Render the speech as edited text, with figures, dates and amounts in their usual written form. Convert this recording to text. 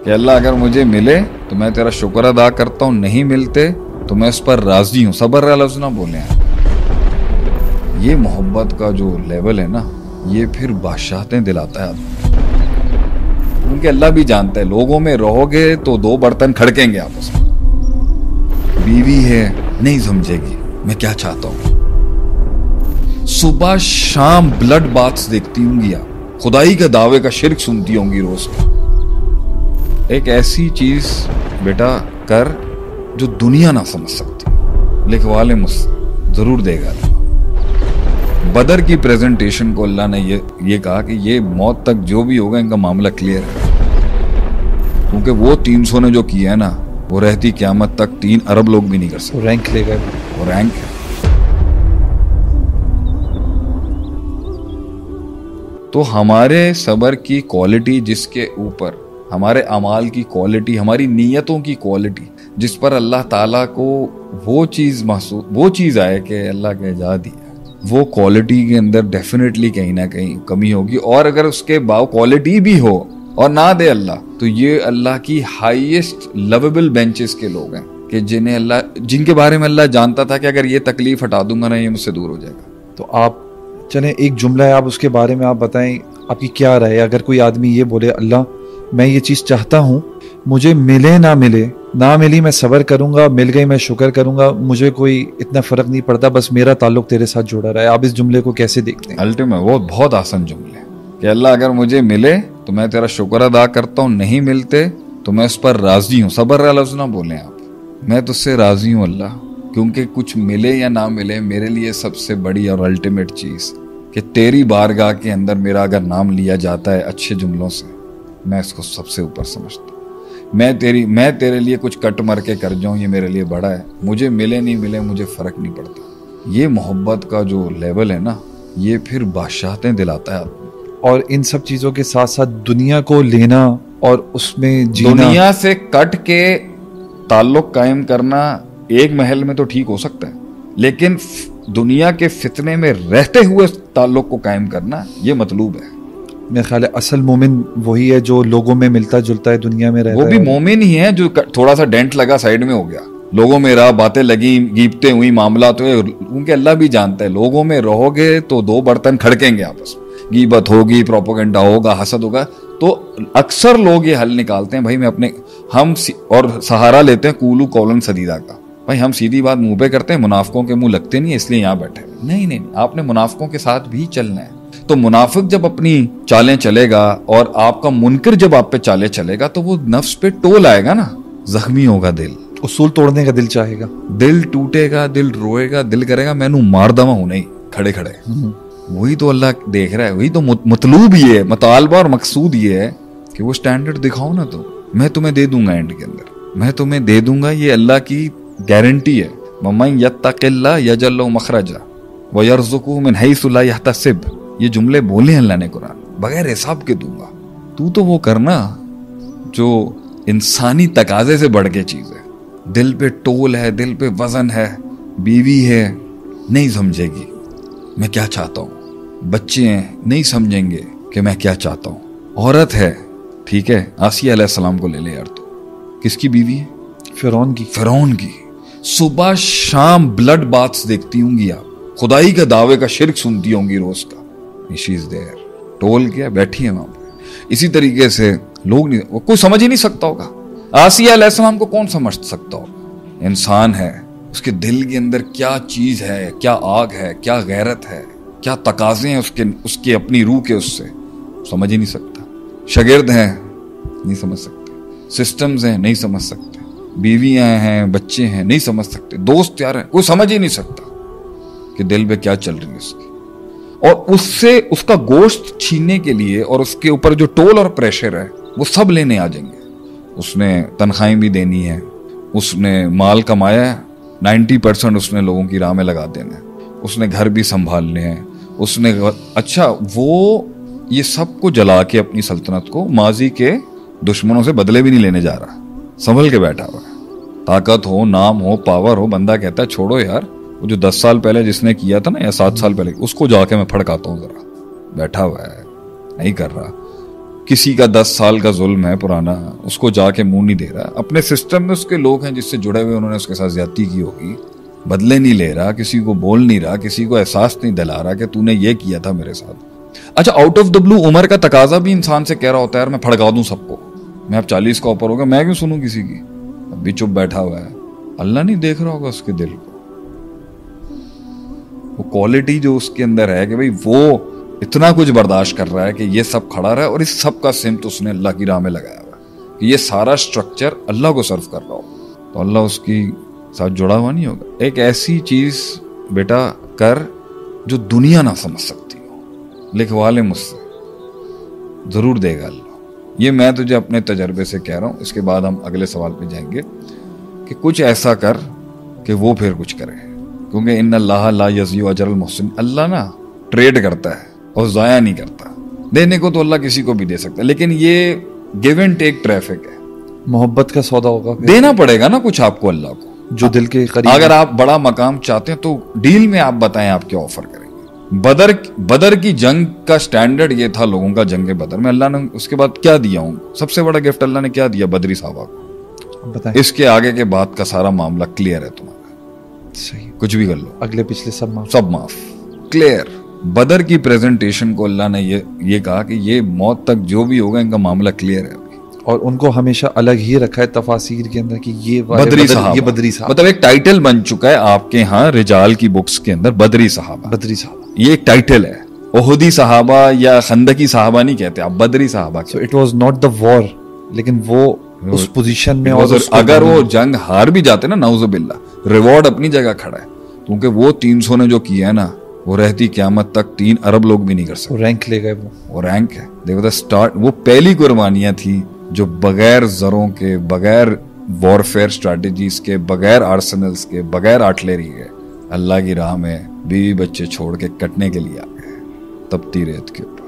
कि अल्लाह अगर मुझे मिले तो मैं तेरा शुक्र अदा करता हूँ, नहीं मिलते तो मैं उस पर राजी हूँ। सब्र लफ्ज़ ना बोले हैं। ये मोहब्बत का जो लेवल है ना, ये फिर बादशाहतें दिलाता है आदमी। क्योंकि अल्लाह भी जानता है लोगों में रहोगे तो दो बर्तन खड़केंगे आपस में। बीवी है नहीं समझेगी मैं क्या चाहता हूँ। सुबह शाम ब्लड बाथ्स देखती होंगी आप, खुदाई के दावे का शिर्क सुनती होंगी रोज का। एक ऐसी चीज बेटा कर जो दुनिया ना समझ सकती, लिखवा ले मुझसे, जरूर देगा अल्लाह। बदर की प्रेजेंटेशन को अल्लाह ने ये कहा कि ये मौत तक जो भी होगा इनका मामला क्लियर है। क्योंकि वो 300 ने जो किया है ना, वो रहती क़यामत तक 3 अरब लोग भी नहीं कर सकते। रैंक ले गए, वो रैंक है। तो हमारे सबर की क्वालिटी, जिसके ऊपर हमारे अमाल की क्वालिटी, हमारी नीयतों की क्वालिटी, जिस पर अल्लाह ताला को वो चीज़ आए कि अल्लाह के जा दिया, वो क्वालिटी के अंदर डेफिनेटली कहीं ना कहीं कमी होगी। और अगर उसके क्वालिटी भी हो और ना दे अल्लाह, तो ये अल्लाह की हाईएस्ट लवेबल बेंचेस के लोग हैं कि जिनके बारे में अल्लाह जानता था कि अगर ये तकलीफ हटा दूंगा ना, ये मुझसे दूर हो जाएगा। तो आप चलें, एक जुमला है, आप उसके बारे में आप बताएं, आपकी क्या राय है? अगर कोई आदमी ये बोले अल्लाह मैं ये चीज़ चाहता हूँ, मुझे मिले ना मिले, ना मिली मैं सब्र करूंगा, मिल गई मैं शुक्र करूंगा, मुझे कोई इतना फर्क नहीं पड़ता, बस मेरा ताल्लुक तेरे साथ जुड़ा रहा है। आप इस जुमले को कैसे देखते हैं? अल्टीमेट वो बहुत आसान जुमले कि अल्लाह अगर मुझे मिले तो मैं तेरा शुक्र अदा करता हूँ, नहीं मिलते तो मैं उस पर राजी हूँ। सब्र लफ्ज़ ना बोले आप, मैं तुझसे राजी हूँ अल्लाह, क्योंकि कुछ मिले या ना मिले मेरे लिए सबसे बड़ी और अल्टीमेट चीज़ कि तेरी बारगाह के अंदर मेरा अगर नाम लिया जाता है अच्छे जुमलों से, मैं इसको सबसे ऊपर समझता हूँ। मैं तेरे लिए कुछ कट मर के कर जाऊँ, ये मेरे लिए बड़ा है। मुझे मिले नहीं मिले मुझे फ़र्क नहीं पड़ता। ये मोहब्बत का जो लेवल है ना, ये फिर बादशाहतें दिलाता है आदमी। और इन सब चीज़ों के साथ साथ दुनिया को लेना और उसमें जीना, दुनिया से कट के ताल्लुक कायम करना एक महल में तो ठीक हो सकता है, लेकिन दुनिया के फितने में रहते हुए ताल्लुक को कायम करना ये मतलूब है। मेरे ख्याल है असल मोमिन वही है जो लोगों में मिलता जुलता है, दुनिया में रहता है। वो भी मोमिन ही है जो थोड़ा सा डेंट लगा साइड में हो गया, लोगों में रहा, बातें लगी, गीबतें हुई, मामला तो है। क्योंकि अल्लाह भी जानता है लोगों में रहोगे तो दो बर्तन खड़केंगे आपस में, गीबत होगी, प्रोपोगेंडा होगा, हसद होगा। तो अक्सर लोग ये हल निकालते हैं भाई हम और सहारा लेते हैं कूलू कौलन सदीदा का। भाई हम सीधी बात मुंह पे करते हैं, मुनाफिकों के मुंह लगते नहीं, इसलिए यहाँ बैठे। नहीं, आपने मुनाफिकों के साथ भी चलना है। तो मुनाफिक जब अपनी चालें चलेगा और आपका मुनकर जब आप पे चालें चलेगा, तो वो नफ्स पे टोल आएगा ना, जख्मी होगा दिल, उसूल तोड़ने का दिल चाहेगा, दिल टूटेगा, दिल रोएगा, दिल करेगा मैनू मार दवा हूं नहीं खड़े खड़े। वही तो अल्लाह देख रहा है, वही तो मतलूब ये है, मुतालबा और मकसूद ये है कि वो स्टैंडर्ड दिखाओ ना, तो मैं तुम्हें दे दूंगा, एंड के अंदर मैं तुम्हें दे दूंगा। ये अल्लाह की गारंटी है। मम्मन यत्तक़िल्लाह यजअल लहू मखरजा व यरज़ुक़हु मिन हैसु ला यहतसिब। ये जुमले बोले हैं अल्लाह ने कुरान, बगैर हिसाब के दूंगा। तू तो वो करना जो इंसानी तकाजे से बढ़ के चीज है। दिल पे टोल है, दिल पे वजन है, बीवी है नहीं समझेगी मैं क्या चाहता हूँ, बच्चे हैं नहीं समझेंगे कि मैं क्या चाहता हूँ, औरत है, ठीक है, आसिया अलैहिस्सलाम को ले ले यार, तो किसकी बीवी है? फिरौन की। सुबह शाम ब्लड बाथ्स देखती होंगी आप, खुदाई के दावे का शिर्क सुनती होंगी रोज का। शी इज देयर, टोल क्या बैठी है वहां पे। इसी तरीके से लोग नहीं, वो कोई समझ ही नहीं सकता होगा। आसिया अलैहिस्सलाम को कौन समझ सकता होगा? इंसान है, उसके दिल के अंदर क्या चीज है, क्या आग है, क्या गैरत है, क्या तकाजे हैं उसके अपनी रूह के, उससे समझ ही नहीं सकता। शागिर्द हैं नहीं समझ सकते, सिस्टम्स हैं नहीं समझ सकते, बीवियां हैं, बच्चे हैं नहीं समझ सकते, दोस्त यार हैं, कोई समझ ही नहीं सकता कि दिल पे क्या चल रही है उसकी। और उससे उसका गोश्त छीनने के लिए और उसके ऊपर जो टोल और प्रेशर है वो सब लेने आ जाएंगे। उसने तनख्वाहें भी देनी है, उसने माल कमाया है, 90% उसने लोगों की राह में लगा देना है, उसने घर भी संभालने हैं, उसने अच्छा वो ये सब को जला के अपनी सल्तनत को माजी के दुश्मनों से बदले भी नहीं लेने जा रहा, संभल के बैठा हुआ है। ताकत हो, नाम हो, पावर हो, बंदा कहता है छोड़ो यार, वो जो 10 साल पहले जिसने किया था ना, या 7 साल पहले, उसको जाके मैं फड़काता हूँ जरा, बैठा हुआ है नहीं कर रहा। किसी का 10 साल का जुल्म है पुराना, उसको जाके मुंह नहीं दे रहा। अपने सिस्टम में उसके लोग हैं जिससे जुड़े हुए, उन्होंने उसके साथ ज्यादती की होगी, बदले नहीं ले रहा, किसी को बोल नहीं रहा, किसी को एहसास नहीं दिला रहा कि तूने ये किया था मेरे साथ। अच्छा, आउट ऑफ द ब्लू उम्र का तकाजा भी इंसान से कह रहा होता है यार मैं फड़का दूं सबको, मैं अब 40 का ऊपर हो गया, मैं क्यों सुनूं किसी की, अभी चुप बैठा हुआ है। अल्लाह नहीं देख रहा होगा उसके दिल को, वो क्वालिटी जो उसके अंदर है कि भाई वो इतना कुछ बर्दाश्त कर रहा है कि ये सब खड़ा रहा है, और इस सब का सिमत उसने अल्लाह की राह में लगाया हुआ है कि ये सारा स्ट्रक्चर अल्लाह को सर्व कर रहा हो, तो अल्लाह उसकी साथ जुड़ा हुआ नहीं होगा। एक ऐसी चीज बेटा कर जो दुनिया ना समझ सकती हो, लिखवा ले मुझसे, जरूर देगा अल्लाह। ये मैं तुझे अपने तजर्बे से कह रहा हूं। इसके बाद हम अगले सवाल पे जाएंगे कि कुछ ऐसा कर कि वो फिर कुछ करे, क्योंकि इन अल्लाह ला यज़ियु अजरल मुहसिन, अल्लाह ना ट्रेड करता है और जाया नहीं करता। देने को तो अल्लाह किसी को भी दे सकता है, लेकिन ये गिव एंड टेक ट्रैफिक है, मोहब्बत का सौदा होगा, देना पड़ेगा ना कुछ आपको अल्लाह को, जो दिल के करीब। अगर आप बड़ा मकाम चाहते हैं तो डील में आप बताएं आप क्या ऑफर करेंगे। बदर की जंग का स्टैंडर्ड ये था लोगों का, जंग बदर में अल्लाह ने उसके बाद क्या दिया उनको, सबसे बड़ा गिफ्ट अल्लाह ने क्या दिया, बदरी साहबा को। बताएं। इसके आगे के बाद का सारा मामला क्लियर है तुम्हारा, सही, कुछ भी कर लो, अगले पिछले सब माफ क्लियर। बदर की प्रेजेंटेशन को अल्लाह ने ये कहा कि ये मौत तक जो भी होगा इनका मामला क्लियर है, और उनको हमेशा अलग ही रखा है तफासीर के अंदर कि ये बदरी साहब, ये बदरी साहब, मतलब एक टाइटल बन चुका है आपके यहाँ रिजाल की बुक्स के अंदर, बदरी साहबा, बदरी साहब, ये एक टाइटल है। ओहदी साहबा या खंदकी साहबा नहीं कहते आप, बदरी साहबा। So it was not the war, लेकिन वो उस पोजीशन में, और अगर वो जंग हार भी जाते ना, नाउजुबिल्ला, रिवॉर्ड अपनी जगह खड़ा है, क्योंकि वो 300 ने जो किया है ना, वो रहती क़यामत तक 3 अरब लोग भी नहीं कर सकते। रैंक ले गए वो रैंक है, देखो द स्टार्ट, वो पहली कुर्बानियां थी जो बगैर जरों के, बगैर वॉरफेयर स्ट्रैटेजीज के, बगैर आर्सेनल्स के, बगैर आर्टिलरी के, अल्लाह की राह में बीवी बच्चे छोड़ के कटने के लिए आ गए तपती रेत के ऊपर।